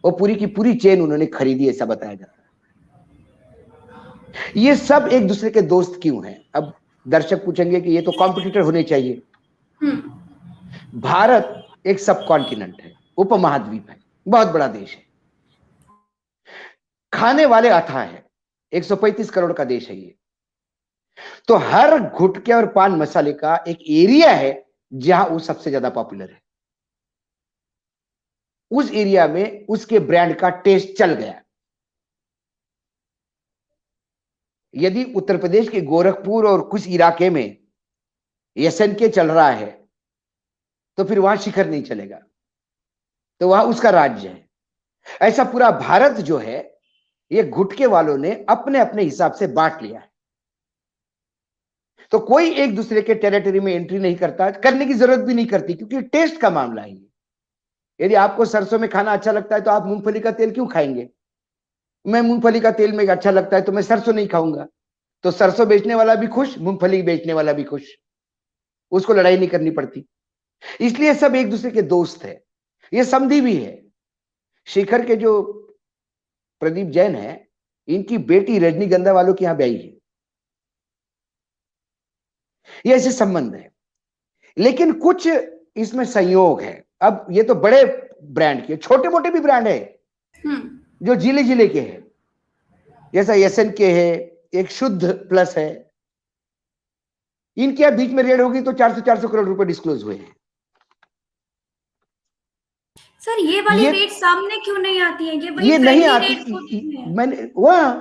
Speaker 2: वो पूरी की पूरी चेन उन्होंने खरीदी, ऐसा बताया जाता है। ये सब एक दूसरे के दोस्त क्यों हैं? अब दर्शक पूछेंगे कि ये तो कॉम्पिटिटर होने चाहिए। भारत एक सब कॉन्टिनेंट है, उपमहाद्वीप है, बहुत बड़ा देश है, खाने वाले अथाह है, 135 करोड़ का देश है ये। तो हर गुटखे और पान मसाले का एक एरिया है जहां वो सबसे ज्यादा पॉपुलर है। उस एरिया में उसके ब्रांड का टेस्ट चल गया। यदि उत्तर प्रदेश के गोरखपुर और कुछ इलाके में एसएनके चल रहा है तो फिर वहां शिखर नहीं चलेगा, तो वहां उसका राज्य है। ऐसा पूरा भारत जो है, ये गुटके वालों ने अपने अपने हिसाब से बांट लिया है। तो कोई एक दूसरे के टेरिटरी में एंट्री नहीं करता, करने की जरूरत भी नहीं करती, क्योंकि टेस्ट का मामला है। यदि आपको सरसों में खाना अच्छा लगता है तो आप मूंगफली का तेल क्यों खाएंगे? मैं मूंगफली का तेल में अच्छा लगता है तो मैं सरसों नहीं खाऊंगा। तो सरसों बेचने वाला भी खुश, मूंगफली बेचने वाला भी खुश, उसको लड़ाई नहीं करनी पड़ती। इसलिए सब एक दूसरे के दोस्त है, ये समधी भी है। शिखर के जो प्रदीप जैन है, इनकी बेटी रजनीगंधा वालों के यहां ब्याही है। ये ऐसे संबंध है, लेकिन कुछ इसमें संयोग है। अब ये तो बड़े ब्रांड के, छोटे मोटे भी ब्रांड है जो जिले जिले के हैं, जैसा एसएन के है, एक शुद्ध प्लस है। इनके बीच में रेड होगी तो 400 करोड़ रुपए डिस्क्लोज हुए हैं।
Speaker 1: सर ये वाली रेट सामने क्यों नहीं आती है?
Speaker 2: ये नहीं आती। मैंने वहां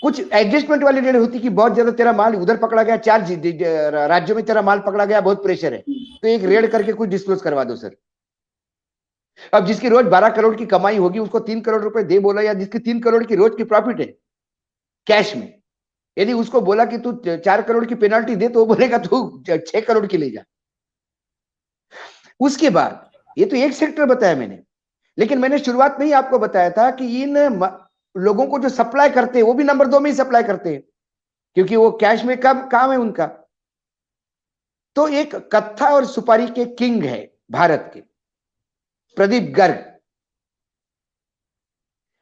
Speaker 2: कुछ एडजस्टमेंट वाली रेट होती कि बहुत ज्यादा तेरा माल उधर पकड़ा गया, 4 राज्यों में तेरा माल पकड़ा गया, बहुत प्रेशर है, तो एक रेड करके कुछ डिस्क्लोज करवा दो सर। अब जिसकी रोज 12 करोड़ की कमाई होगी उसको 3 करोड़ रुपए दे बोला, या जिसकी 3 करोड़ की रोज की प्रॉफिट है कैश में, यदि उसको बोला कि तू 4 करोड़ की पेनाल्टी दे, तो वो बोलेगा तू 6 करोड़ की ले जा। उसके बाद ये तो एक सेक्टर बताया मैंने, लेकिन मैंने शुरुआत में ही आपको बताया था कि इन लोगों को जो सप्लाई करते हैं वो भी नंबर 2 में ही सप्लाई करते हैं, क्योंकि वो कैश में कम काम है उनका। तो एक कत्था और सुपारी के किंग है भारत के, प्रदीप गर्ग।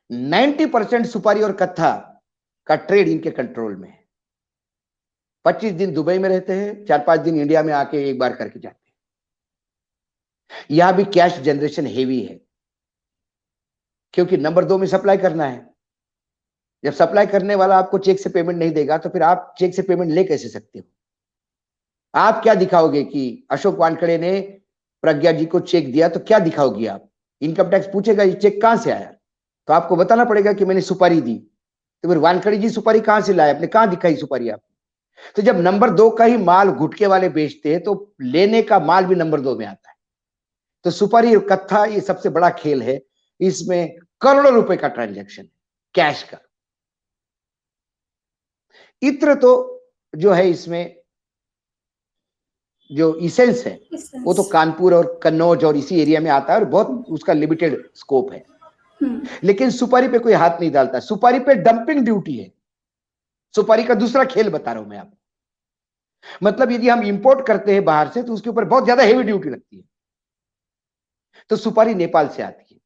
Speaker 2: 90% सुपारी और कत्था का ट्रेड इनके कंट्रोल में है। 25 दिन दुबई में रहते हैं, 4-5 दिन इंडिया में आके एक बार करके जाते हैं। यहां भी कैश जनरेशन हेवी है, क्योंकि नंबर 2 में सप्लाई करना है। जब सप्लाई करने वाला आपको चेक से पेमेंट नहीं देगा तो फिर आप चेक से पेमेंट ले कैसे सकते हो? आप क्या दिखाओगे कि अशोक वानखेड़े ने प्रज्ञा जी को चेक दिया, तो क्या दिखाओगी आप? इनकम टैक्स पूछेगा ये चेक कहां से आया, तो आपको बताना पड़ेगा कि मैंने सुपारी दी। तो फिर वानखेड़े जी सुपारी कहां से लाए, आपने कहां दिखाई सुपारी आप? तो जब नंबर 2 का ही माल गुटके वाले बेचते हैं तो लेने का माल भी नंबर 2 में आता है। तो सुपारी और कत्था ये सबसे बड़ा खेल है, इसमें करोड़ों रुपए का ट्रांजैक्शन कैश का। इत्र तो जो है इसमें जो इसेंस है वो तो कानपुर और कन्नौज और इसी एरिया में आता है और बहुत उसका लिमिटेड स्कोप है। लेकिन सुपारी पे कोई हाथ नहीं डालता। सुपारी पे डंपिंग ड्यूटी है। सुपारी का दूसरा खेल बता रहा हूं मैं आपको। मतलब यदि हम इंपोर्ट करते हैं बाहर से तो उसके ऊपर बहुत ज्यादा हेवी ड्यूटी लगती है। तो सुपारी नेपाल से आती है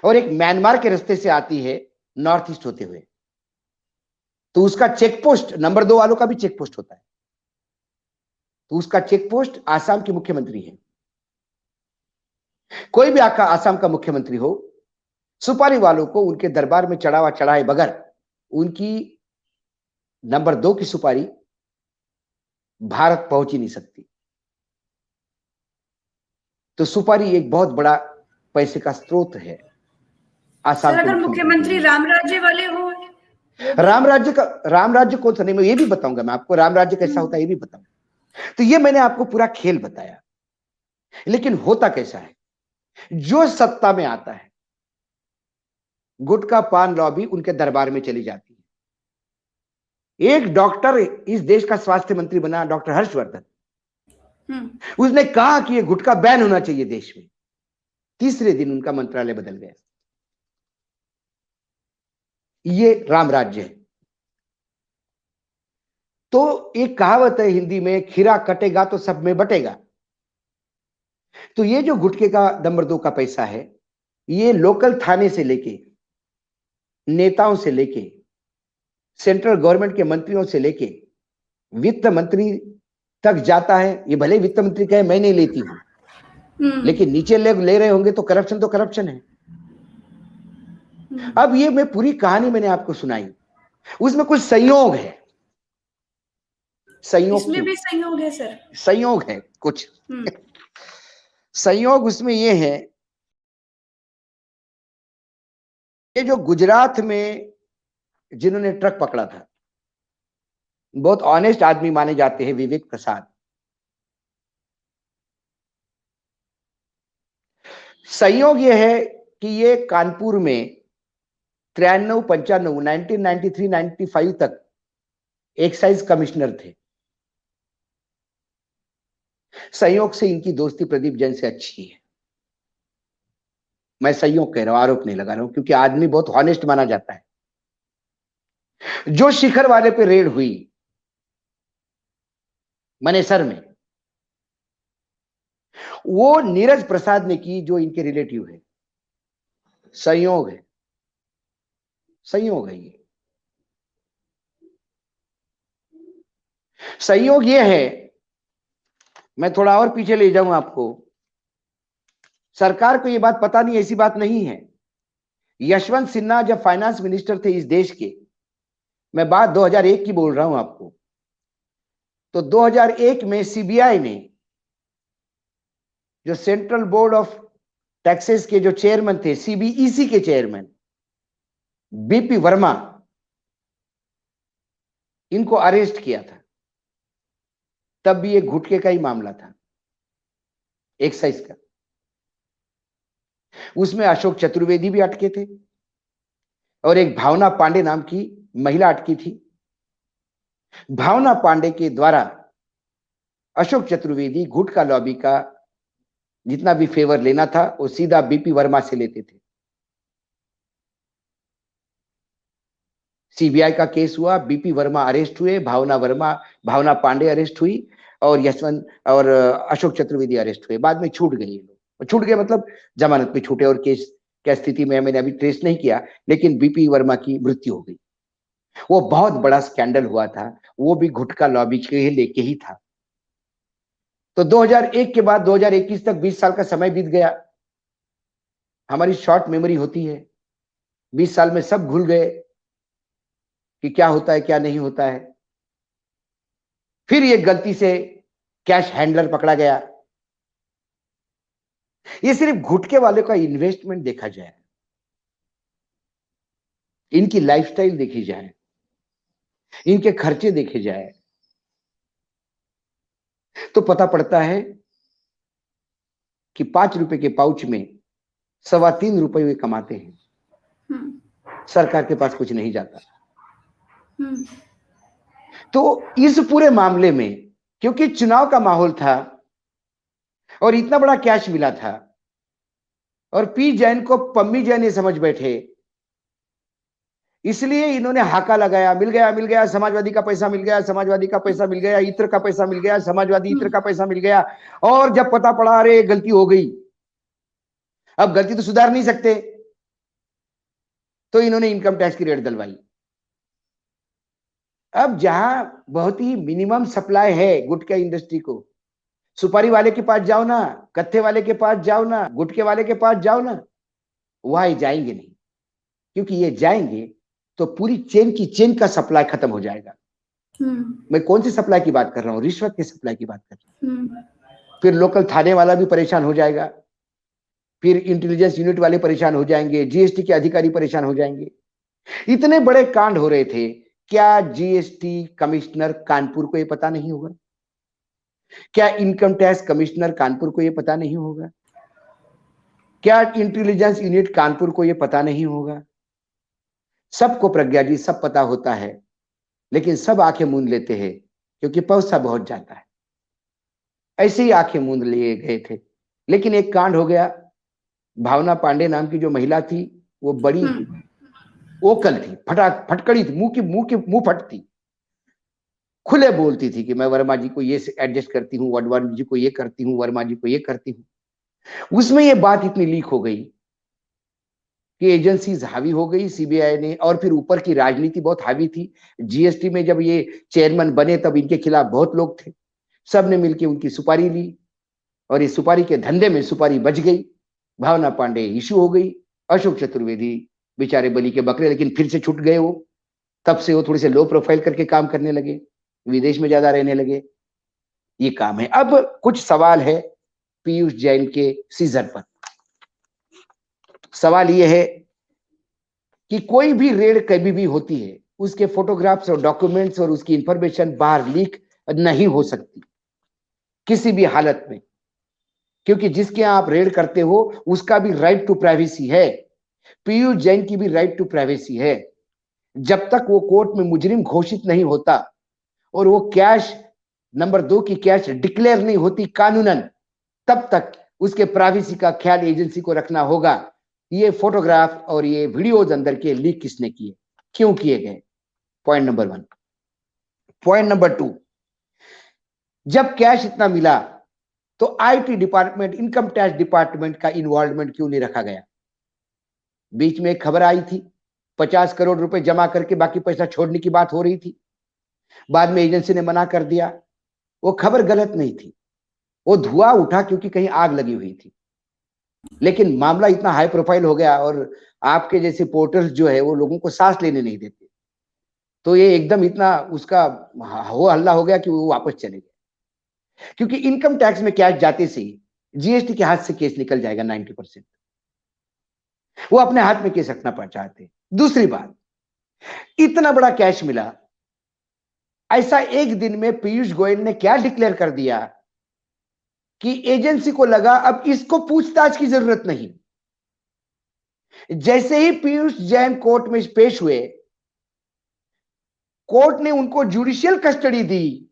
Speaker 2: और एक म्यांमार के रास्ते से आती है नॉर्थ ईस्ट होते हुए, तो उसका चेक पोस्ट नंबर 2 वालों का भी चेक पोस्ट होता है। तो उसका चेक पोस्ट आसाम के मुख्यमंत्री है। कोई भी आसाम का मुख्यमंत्री हो, सुपारी वालों को उनके दरबार में चढ़ावा चढ़ाए बगैर उनकी नंबर 2 की सुपारी भारत पहुंच ही नहीं सकती। तो सुपारी एक बहुत बड़ा पैसे का स्रोत है। आसाम
Speaker 1: सर
Speaker 2: के
Speaker 1: अगर मुख्यमंत्री राम राज्य वाले हो,
Speaker 2: राम राज्य कौन सा, नहीं मैं ये भी बताऊंगा, मैं आपको राम राज्य कैसा होता है ये भी बताऊंगा। तो ये मैंने आपको पूरा खेल बताया, लेकिन होता कैसा है, जो सत्ता में आता है गुटखा पान लॉबी उनके दरबार में चली जाती है। एक डॉक्टर इस देश का स्वास्थ्य मंत्री बना, डॉक्टर हर्षवर्धन, उसने कहा कि ये गुटखा बैन होना चाहिए देश में, तीसरे दिन उनका मंत्रालय बदल गया। ये राम राज्य है। तो एक कहावत है हिंदी में, खीरा कटेगा तो सब में बटेगा। तो ये जो गुटखे का नंबर 2 का पैसा है, ये लोकल थाने से लेके, नेताओं से लेके, सेंट्रल गवर्नमेंट के मंत्रियों से लेके वित्त मंत्री तक जाता है। ये भले वित्त मंत्री कहे मैं नहीं लेती हूं, लेकिन नीचे ले रहे होंगे तो करप्शन है। अब ये मैं पूरी कहानी मैंने आपको सुनाई, उसमें कुछ संयोग है। संयोग
Speaker 1: इसमें भी संयोग है सर?
Speaker 2: संयोग है कुछ संयोग उसमें ये है, ये जो गुजरात में जिन्होंने ट्रक पकड़ा था, बहुत ऑनेस्ट आदमी माने जाते हैं विवेक प्रसाद। संयोग यह है कि ये कानपुर में 93, 95, 1993, 95 तक एक्साइज कमिश्नर थे। संयोग से इनकी दोस्ती प्रदीप जैन से अच्छी है। मैं संयोग कह रहा हूं, आरोप नहीं लगा रहा हूं, क्योंकि आदमी बहुत ऑनेस्ट माना जाता है। जो शिखर वाले पे रेड हुई मनेसर में, वो नीरज प्रसाद ने की, जो इनके रिलेटिव है। संयोग है, संयोग है। ये संयोग ये है, मैं थोड़ा और पीछे ले जाऊं आपको। सरकार को ये बात पता नहीं, ऐसी बात नहीं है। यशवंत सिन्हा जब फाइनेंस मिनिस्टर थे इस देश के, मैं बात 2001 की बोल रहा हूं आपको, तो 2001 में सीबीआई ने, जो सेंट्रल बोर्ड ऑफ टैक्सेस के जो चेयरमैन थे, सीबीईसी के चेयरमैन बीपी वर्मा, इनको अरेस्ट किया था। तब भी एक गुटखे का ही मामला था, एक्साइज का। उसमें अशोक चतुर्वेदी भी अटके थे और एक भावना पांडे नाम की महिला अटकी थी। भावना पांडे के द्वारा अशोक चतुर्वेदी गुटखा लॉबी का जितना भी फेवर लेना था वो सीधा बीपी वर्मा से लेते थे। सीबीआई का केस हुआ, बीपी वर्मा अरेस्ट हुए, भावना पांडे अरेस्ट हुई और यशवंत और अशोक चतुर्वेदी अरेस्ट हुए। बाद में छूट गए ये लोग, छूट गए मतलब जमानत पे छूटे, और केस क्या स्थिति में मैंने अभी ट्रेस नहीं किया, लेकिन बीपी वर्मा की मृत्यु हो गई। वो बहुत बड़ा स्कैंडल हुआ था, वो भी गुटखा लॉबी के लेके ही था। तो 2001 के बाद 2021 तक 20 साल का समय बीत गया। हमारी शॉर्ट मेमोरी होती है, 20 साल में सब भूल गए कि क्या होता है क्या नहीं होता है। फिर ये गलती से कैश हैंडलर पकड़ा गया। ये सिर्फ गुटखे वाले का इन्वेस्टमेंट देखा जाए, इनकी लाइफस्टाइल देखी जाए, इनके खर्चे देखे जाए, तो पता पड़ता है कि 5 रुपए के पाउच में 3.25 रुपए वे कमाते हैं। सरकार के पास कुछ नहीं जाता। तो इस पूरे मामले में, क्योंकि चुनाव का माहौल था और इतना बड़ा कैश मिला था, और पी जैन को पम्मी जैन ये समझ बैठे, इसलिए इन्होंने हाका लगाया, मिल गया, समाजवादी का पैसा मिल गया, समाजवादी का पैसा मिल गया, इत्र का पैसा मिल गया, समाजवादी इत्र का पैसा मिल गया। और जब पता पड़ा अरे गलती हो गई, अब गलती तो सुधार नहीं सकते, तो इन्होंने इनकम टैक्स की रेट डलवाई। अब जहां बहुत ही मिनिमम सप्लाई है गुटखा इंडस्ट्री को, सुपारी वाले के पास जाओ ना, कत्थे वाले के पास जाओ ना, गुटखे वाले के पास जाओ ना, वहां जाएंगे नहीं, क्योंकि ये जाएंगे तो पूरी चेन का सप्लाई खत्म हो जाएगा। मैं कौन सी सप्लाई की बात कर रहा हूं? रिश्वत की सप्लाई की बात कर रहा हूं। फिर लोकल थाने वाला भी परेशान हो जाएगा, फिर इंटेलिजेंस यूनिट वाले परेशान हो जाएंगे, जीएसटी के अधिकारी परेशान हो जाएंगे। इतने बड़े कांड हो रहे थे, क्या जीएसटी कमिश्नर कानपुर को ये पता नहीं होगा? क्या इनकम टैक्स कमिश्नर कानपुर को ये पता नहीं होगा? क्या इंटेलिजेंस यूनिट कानपुर को ये पता नहीं होगा? सबको प्रज्ञा जी सब पता होता है, लेकिन सब आंखें मूंद लेते हैं क्योंकि पैसा बहुत जाता है। ऐसे ही आंखें मूंद लिए गए थे, लेकिन एक कांड हो गया। भावना पांडे नाम की जो महिला थी, वो बड़ी ओकल थी, फटकड़ी थी, मुंह फटती, खुले बोलती थी कि मैं वर्मा जी को ये एडजस्ट करती हूँ, वर्मा जी को ये करती हूँ, वर्मा जी को ये करती हूँ। उसमें ये बात इतनी लीक हो गई कि एजेंसीज हावी हो गई, सीबीआई ने, और फिर ऊपर की राजनीति बहुत हावी थी। जीएसटी में जब ये चेयरमैन बने तब इनके खिलाफ बहुत लोग थे, सबने मिलकर उनकी सुपारी ली और इस सुपारी के धंधे में सुपारी बच गई। भावना पांडे इशू हो गई, अशोक चतुर्वेदी बेचारे बलि के बकरे, लेकिन फिर से छूट गए वो। तब से वो थोड़े से लो प्रोफाइल करके काम करने लगे, विदेश में ज्यादा रहने लगे। ये काम है। अब कुछ सवाल है पीयूष जैन के सीजर पर। सवाल ये है कि कोई भी रेड कभी भी होती है, उसके फोटोग्राफ्स और डॉक्यूमेंट्स और उसकी इंफॉर्मेशन बाहर लीक नहीं हो सकती किसी भी हालत में, क्योंकि जिसके यहां आप रेड करते हो उसका भी राइट टू प्राइवेसी है। पीयूष जैन की भी राइट टू प्राइवेसी है। जब तक वो कोर्ट में मुजरिम घोषित नहीं होता और वो कैश नंबर 2 की कैश डिक्लेयर नहीं होती कानूनन, तब तक उसके प्राइवेसी का ख्याल एजेंसी को रखना होगा। ये फोटोग्राफ और ये वीडियोज अंदर के लीक किसने किए, क्यों किए गए? Point number 1। पॉइंट नंबर 2, जब कैश इतना मिला तो IT department, income tax department का इन्वॉल्वमेंट क्यों नहीं रखा गया? बीच में एक खबर आई थी 50 करोड़ रुपए जमा करके बाकी पैसा छोड़ने की बात हो रही थी, बाद में एजेंसी ने मना कर दिया। वो खबर गलत नहीं थी, वो धुआं उठा क्योंकि कहीं आग लगी हुई थी, लेकिन मामला इतना हाई प्रोफाइल हो गया और आपके जैसे पोर्टल्स जो है वो लोगों को सांस लेने नहीं देते, तो ये एकदम इतना उसका हो हल्ला हो गया कि वो वापस चले गए। क्योंकि इनकम टैक्स में कैश जाते से ही जीएसटी के हाथ से केस निकल जाएगा 90%। वो अपने हाथ में केस रखना चाहते। दूसरी बात, इतना बड़ा कैश मिला, ऐसा एक दिन में पीयूष गोयल ने क्या डिक्लेयर कर दिया कि एजेंसी को लगा अब इसको पूछताछ की जरूरत नहीं। जैसे ही पीयूष जैन कोर्ट में पेश हुए, कोर्ट ने उनको जुडिशियल कस्टडी दी,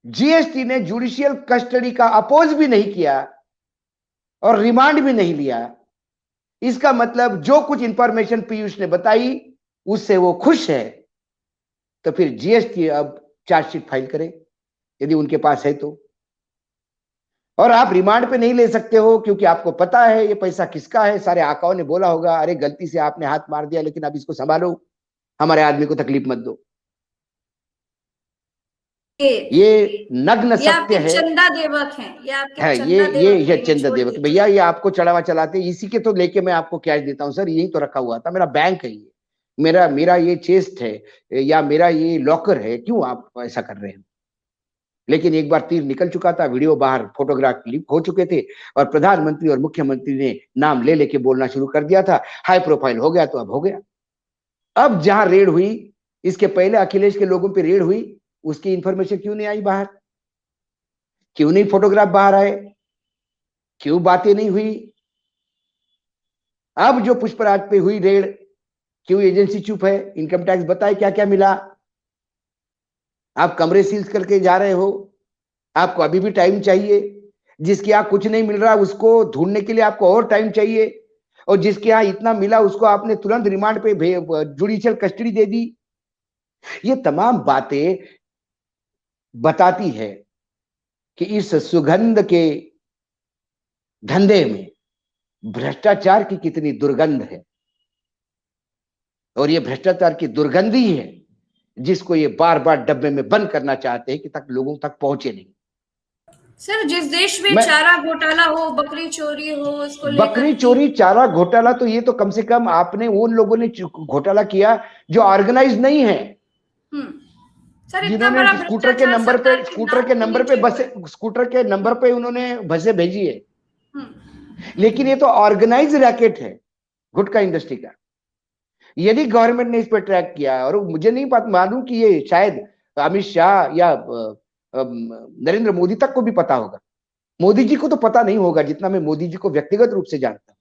Speaker 2: जीएसटी ने जुडिशियल कस्टडी का अपोज भी नहीं किया और रिमांड भी नहीं लिया। इसका मतलब जो कुछ इंफॉर्मेशन पीयूष ने बताई उससे वो खुश है, तो फिर जीएसटी अब चार्जशीट फाइल करे यदि उनके पास है तो। और आप रिमांड पे नहीं ले सकते हो क्योंकि आपको पता है ये पैसा किसका है। सारे आकाओं ने बोला होगा अरे गलती से आपने हाथ मार दिया, लेकिन अब इसको संभालो, हमारे आदमी को तकलीफ मत दो। ये नग्न सत्य है।
Speaker 1: चंदा देवक हैं, ये आपके
Speaker 2: ये चंदा देवक भैया, ये आपको चढ़ावा चलाते, इसी के तो लेके मैं आपको कैश देता हूं सर, यही तो रखा हुआ था, मेरा बैंक है ये, मेरा ये चेस्ट है या मेरा ये लॉकर है, क्यों आप ऐसा कर रहे हैं? लेकिन एक बार तीर निकल चुका था, वीडियो बाहर, फोटोग्राफ क्लिप हो चुके थे और प्रधानमंत्री और मुख्यमंत्री ने नाम ले लेके बोलना शुरू कर दिया था। हाई प्रोफाइल हो गया तो अब हो गया। अब जहां रेड हुई, इसके पहले अखिलेश के लोगों पे रेड हुई, उसकी इंफॉर्मेशन क्यों नहीं आई बाहर? क्यों नहीं फोटोग्राफ बाहर आए? क्यों बातें नहीं हुई? अब जो पुष्पराज पे हुई रेड, क्यों एजेंसी चुप है? इनकम टैक्स बताए क्या क्या मिला? आप कमरे सील करके जा रहे हो, आपको अभी भी टाइम चाहिए। जिसके यहां कुछ नहीं मिल रहा उसको ढूंढने के लिए आपको और टाइम चाहिए, और जिसके यहां इतना मिला उसको आपने तुरंत रिमांड पे जुडिशियल कस्टडी दे दी। ये तमाम बातें बताती है कि इस सुगंध के धंधे में भ्रष्टाचार की कितनी दुर्गंध है, और ये भ्रष्टाचार की दुर्गंध ही है जिसको ये बार बार डब्बे में बंद करना चाहते हैं कि तक लोगों तक पहुंचे नहीं।
Speaker 1: सर, जिस देश में चारा घोटाला हो, बकरी चोरी हो, उसको
Speaker 2: बकरी चोरी, चारा घोटाला, तो ये तो कम से कम आपने उन लोगों ने घोटाला किया जो ऑर्गेनाइज नहीं है, जिन्होंने स्कूटर के नंबर पे बसें, स्कूटर के नंबर पे उन्होंने बसें भेजी है। लेकिन ये तो ऑर्गेनाइज रैकेट है गुटखा इंडस्ट्री का। यदि गवर्नमेंट ने इस पर ट्रैक किया, और मुझे नहीं मालूम कि ये शायद अमित शाह या नरेंद्र मोदी तक को भी पता होगा। मोदी जी को तो पता नहीं होगा जितना मैं मोदी जी को व्यक्तिगत रूप से जानता हूं।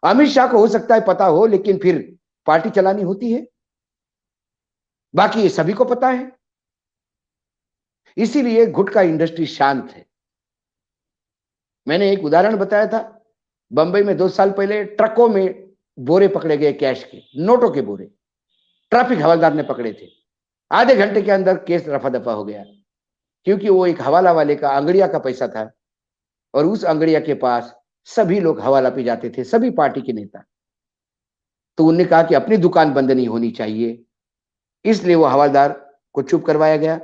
Speaker 2: अमित शाह को हो सकता है पता हो, लेकिन फिर पार्टी चलानी होती है, बाकी ये सभी को पता है। इसीलिए गुटखा इंडस्ट्री शांत है। मैंने एक उदाहरण बताया था, बंबई में 2 साल पहले ट्रकों में बोरे पकड़े गए, कैश के, नोटों के बोरे, ट्रैफिक हवलदार ने पकड़े थे। आधे घंटे के अंदर केस रफा दफा हो गया, क्योंकि वो एक हवाला वाले का अंगड़िया का पैसा था, और उस अंगड़िया के पास सभी लोग हवाला पे जाते थे, सभी पार्टी के नेता। तो उन्होंने कहा कि अपनी दुकान बंद नहीं होनी चाहिए, इसलिए वो हवलदार को चुप करवाया गया।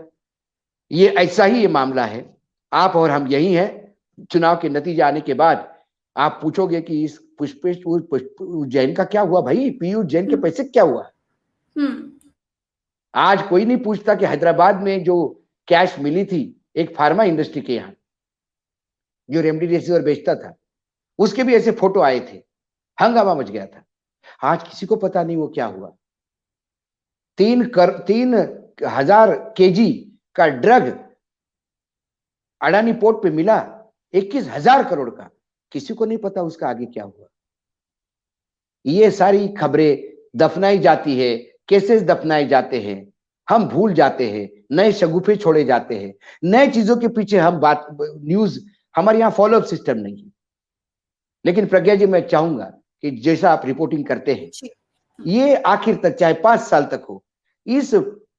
Speaker 2: ये ऐसा ही ये मामला है। आप और हम यही हैं। चुनाव के नतीजे आने के बाद आप पूछोगे कि इस पुष्पेश जैन का क्या हुआ भाई, पीयूष जैन के पैसे क्या हुआ। आज कोई नहीं पूछता कि हैदराबाद में जो कैश मिली थी एक फार्मा इंडस्ट्री के यहाँ, जो रेमडेसिविर बेचता था, उसके भी ऐसे फोटो आए थे, हंगामा मच गया था। आज किसी को पता नहीं वो क्या हुआ। 3,000 केजी का ड्रग अडानी पोर्ट पे मिला, 21,000 करोड़ का, किसी को नहीं पता उसका आगे क्या हुआ। ये सारी खबरें दफनाई जाती है, केसेस दफनाए जाते हैं, हम भूल जाते हैं, नए शगुफे छोड़े जाते हैं, नए चीजों के पीछे हम बात, न्यूज, हमारे यहाँ फॉलोअप सिस्टम नहीं है। लेकिन प्रज्ञा जी, मैं चाहूंगा कि जैसा आप रिपोर्टिंग करते हैं, ये आखिर तक, चाहे 5 साल तक हो, इस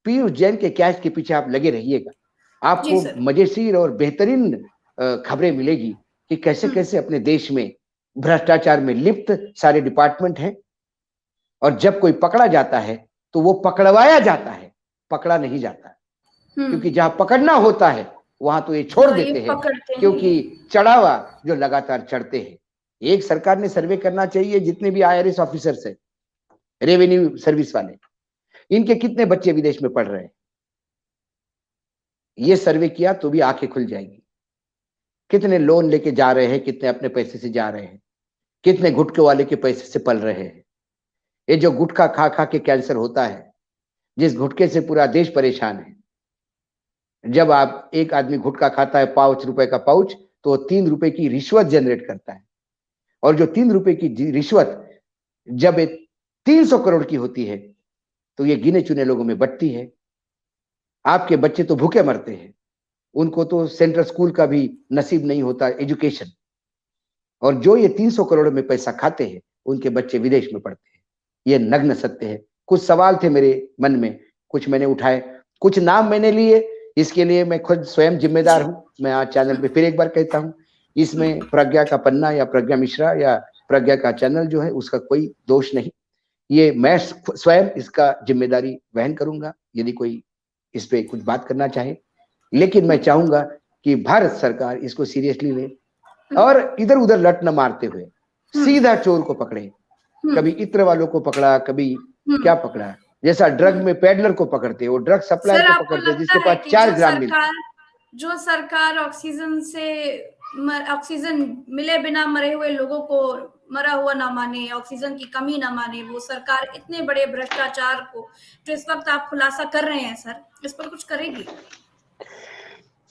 Speaker 2: पीयूष जैन के कैश के पीछे आप लगे रहिएगा। आपको मजेशीर और बेहतरीन खबरें मिलेगी कि कैसे कैसे अपने देश में भ्रष्टाचार में लिप्त सारे डिपार्टमेंट हैं, और जब कोई पकड़ा जाता है तो वो पकड़वाया जाता है, पकड़ा नहीं जाता। क्योंकि जहां पकड़ना होता है वहां तो ये छोड़ देते हैं, क्योंकि चढ़ावा जो लगातार चढ़ते हैं। एक सरकार ने सर्वे करना चाहिए, जितने भी IRS ऑफिसर्स है, रेवेन्यू सर्विस वाले, इनके कितने बच्चे विदेश में पढ़ रहे हैं, ये सर्वे किया तो भी आंखें खुल जाएगी। कितने लोन लेके जा रहे हैं, कितने अपने पैसे से जा रहे हैं, कितने गुटखे वाले के पैसे से पल रहे हैं। ये जो गुटखा खा खा के कैंसर होता है, जिस गुटखे से पूरा देश परेशान है। जब आप एक आदमी गुटखा खाता है 5 रुपए का पाउच, तो 3 रुपए की रिश्वत जनरेट करता है, और जो 3 रुपए की रिश्वत जब 300 करोड़ की होती है तो ये गिने चुने लोगों में बंटती है। आपके बच्चे तो भूखे मरते हैं, उनको तो सेंट्रल स्कूल का भी नसीब नहीं होता एजुकेशन, और जो ये 300 करोड़ में पैसा खाते हैं उनके बच्चे विदेश में पढ़ते हैं। ये नग्न सत्य है। कुछ सवाल थे मेरे मन में, कुछ मैंने उठाए, कुछ नाम मैंने लिए, इसके लिए मैं खुद स्वयं जिम्मेदार हूं। मैं आज चैनल पे फिर एक बार कहता हूं, इसमें प्रज्ञा का पन्ना या प्रज्ञा मिश्रा या प्रज्ञा का चैनल जो है उसका कोई दोष नहीं। ये मैं स्वयं इसका जिम्मेदारी वहन करूंगा यदि कोई इस पे कुछ बात करना चाहे। लेकिन मैं चाहूंगा कि भारत सरकार इसको सीरियसली ले, और इधर उधर लट न मारते हुए सीधा चोर को पकड़े। कभी इत्र वालों को पकड़ा, कभी क्या पकड़ा, जैसा ड्रग में पेडलर को पकड़ते, वो ड्रग सप्लायर को पकड़ते जिसके पास 4 ग्राम मिलता है।
Speaker 1: जो सरकार ऑक्सीजन मिले बिना मरे हुए लोगों को मरा हुआ ना माने, ऑक्सीजन की कमी ना माने, वो सरकार इतने बड़े भ्रष्टाचार को जो इस वक्त आप खुलासा कर रहे हैं सर, इस पर कुछ करेगी?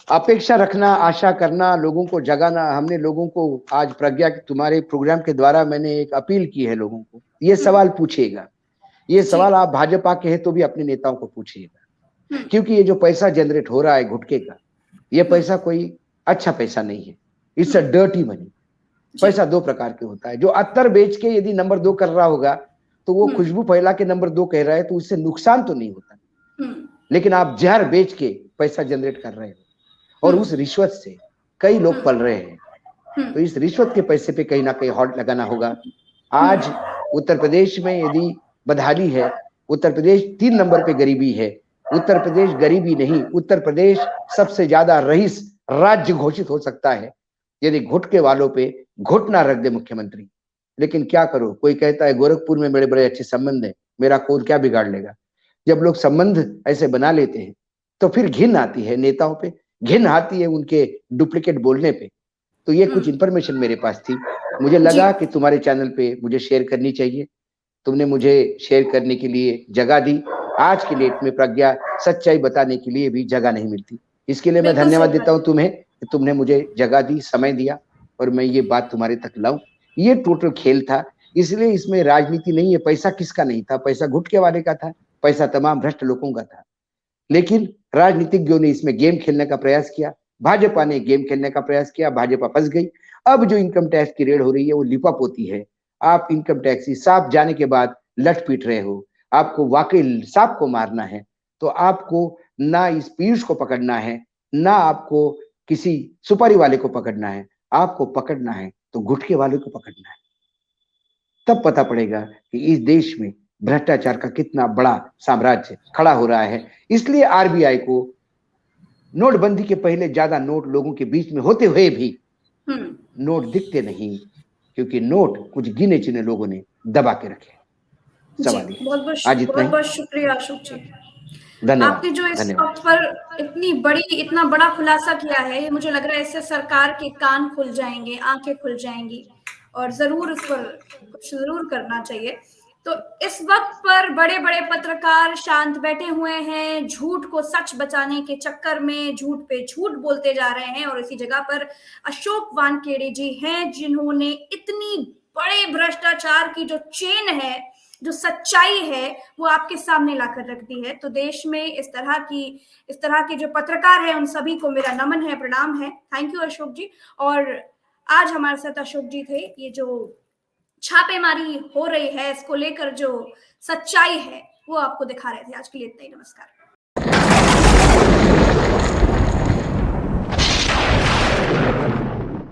Speaker 2: अपेक्षा रखना, आशा करना, लोगों को जगाना। हमने लोगों को आज प्रज्ञा तुम्हारे प्रोग्राम के द्वारा मैंने एक अपील की है लोगों को, ये सवाल पूछिएगा। ये सवाल आप भाजपा के हैं तो भी अपने नेताओं को पूछिएगा, क्योंकि ये जो पैसा जनरेट हो रहा है गुटखे का, ये पैसा कोई अच्छा पैसा नहीं है। It's a dirty money. पैसा 2 प्रकार के होता है। जो अत्तर बेच के यदि नंबर 2 कर रहा होगा तो वो खुशबू फैला के नंबर 2 कह रहा है, तो उससे नुकसान तो नहीं होता। लेकिन आप जहर बेच के पैसा जनरेट कर रहे हो, और उस रिश्वत से कई लोग पल रहे हैं। तो इस रिश्वत के पैसे पे कहीं ना कहीं हॉल्ट लगाना होगा। आज उत्तर प्रदेश में यदि बदहाली है, उत्तर प्रदेश 3 नंबर पे गरीबी है। उत्तर प्रदेश गरीबी नहीं, उत्तर प्रदेश सबसे ज्यादा रईस राज्य घोषित हो सकता है यदि गुटखे वालों पे घुटना रख दे मुख्यमंत्री। लेकिन क्या करो, कोई कहता है गोरखपुर में बड़े बड़े अच्छे संबंध है, मेरा कौन क्या बिगाड़ लेगा। जब लोग संबंध ऐसे बना लेते हैं तो फिर घिन आती है नेताओं पे, घिन आती है उनके डुप्लीकेट बोलने पे। तो ये कुछ इंफॉर्मेशन मेरे पास थी, मुझे लगा कि तुम्हारे चैनल पे मुझे शेयर करनी चाहिए। तुमने मुझे शेयर करने के लिए जगह दी। आज की डेट में प्रज्ञा सच्चाई बताने के लिए भी जगह नहीं मिलती। इसके लिए मैं
Speaker 1: बिल्कुल
Speaker 2: धन्यवाद
Speaker 1: सही
Speaker 2: देता
Speaker 1: बात
Speaker 2: हूं तुम्हें कि तुमने मुझे जगह दी, समय दिया और मैं ये बात तुम्हारे तक लाऊं। ये टोटल खेल था, इसलिए इसमें राजनीति नहीं है। पैसा किसका नहीं था? पैसा गुटके वाले का था, पैसा तमाम भ्रष्ट लोगों का था। लेकिन राजनीतिज्ञों ने इसमें गेम खेलने का प्रयास किया, भाजपा ने गेम खेलने का प्रयास किया, भाजपा फंस गई। अब जो इनकम टैक्स की रेड हो रही है वो लिपापोती है। आप इनकम टैक्स की सांप जाने के बाद लट पीट रहे हो। आपको वाकई सांप को मारना है तो आपको ना इस पीयूष को पकड़ना है, ना आपको किसी सुपारी वाले को पकड़ना है। आपको पकड़ना है तो गुटके वाले को पकड़ना है। तब पता पड़ेगा कि इस देश में भ्रष्टाचार का कितना बड़ा साम्राज्य खड़ा हो रहा है। इसलिए आरबीआई को नोटबंदी के पहले ज्यादा नोट लोगों के बीच में होते हुए भी नोट दिखते नहीं, क्योंकि नोट कुछ गिने चुने लोगों ने दबा के रखे।
Speaker 1: जी,
Speaker 2: सवाल ये
Speaker 1: बहुत
Speaker 2: आज इतना
Speaker 1: बहुत
Speaker 2: ही।
Speaker 1: शुक्रिया अशोक जी।
Speaker 2: धन्यवाद।
Speaker 1: आपने जो इस
Speaker 2: धन्यवाद।
Speaker 1: वक्त पर इतना बड़ा खुलासा किया है, ये मुझे लग रहा है इससे सरकार के कान खुल जाएंगे, आंखें खुल जाएंगी और जरूर इस पर कुछ जरूर करना चाहिए। तो इस वक्त पर बड़े बड़े पत्रकार शांत बैठे हुए हैं, झूठ को सच बचाने के चक्कर में झूठ पे झूठ बोलते जा रहे हैं, और इसी जगह पर अशोक वानखेड़े जी हैं जिन्होंने इतनी बड़े भ्रष्टाचार की जो चेन है, जो सच्चाई है, वो आपके सामने लाकर रख दी है। तो देश में इस तरह के जो पत्रकार हैं उन सभी को मेरा नमन है, प्रणाम है। थैंक यू अशोक जी। और आज हमारे साथ अशोक जी थे। ये जो छापेमारी हो रही है, इसको लेकर जो सच्चाई है वो आपको दिखा रहे थे। आज के लिए इतना ही, नमस्कार।